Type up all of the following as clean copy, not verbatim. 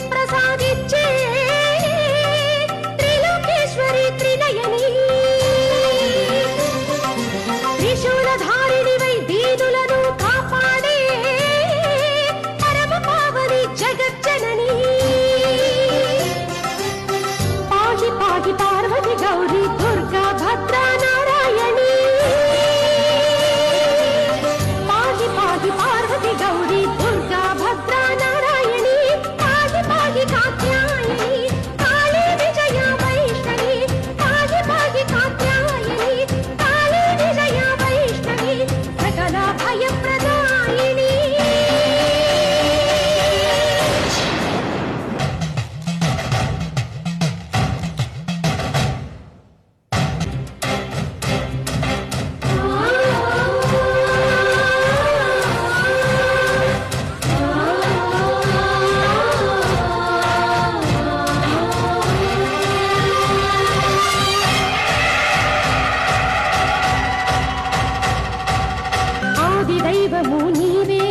ప్రసాదించే త్రిలోకేశ్వరి త్రినయని త్రిశూలధారిణివై దీనులను కాపాడే పరమ పావని జగజ్జనని పాహి పాహి పార్వతి గౌరీ దుర్గా భద్రా నారాయణి పాహి పాహి పార్వతి గౌరీ దుర్గా భద్రా నారాయణి పాహి పాహి కాత్యాయని కాళీ విజయ వైష్ణవి పాహి పాహి కాత్యాయని కాళీ విజయ వైష్ణవి సకల భయప్రదాయిని ఆదిదైవము నీవే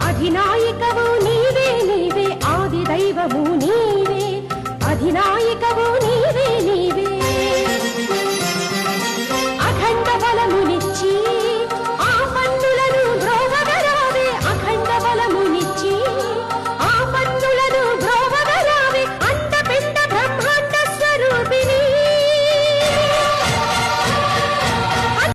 అధినాయకవు నీవే నీవే ఆదిదైవము నీవే అధినాయకవు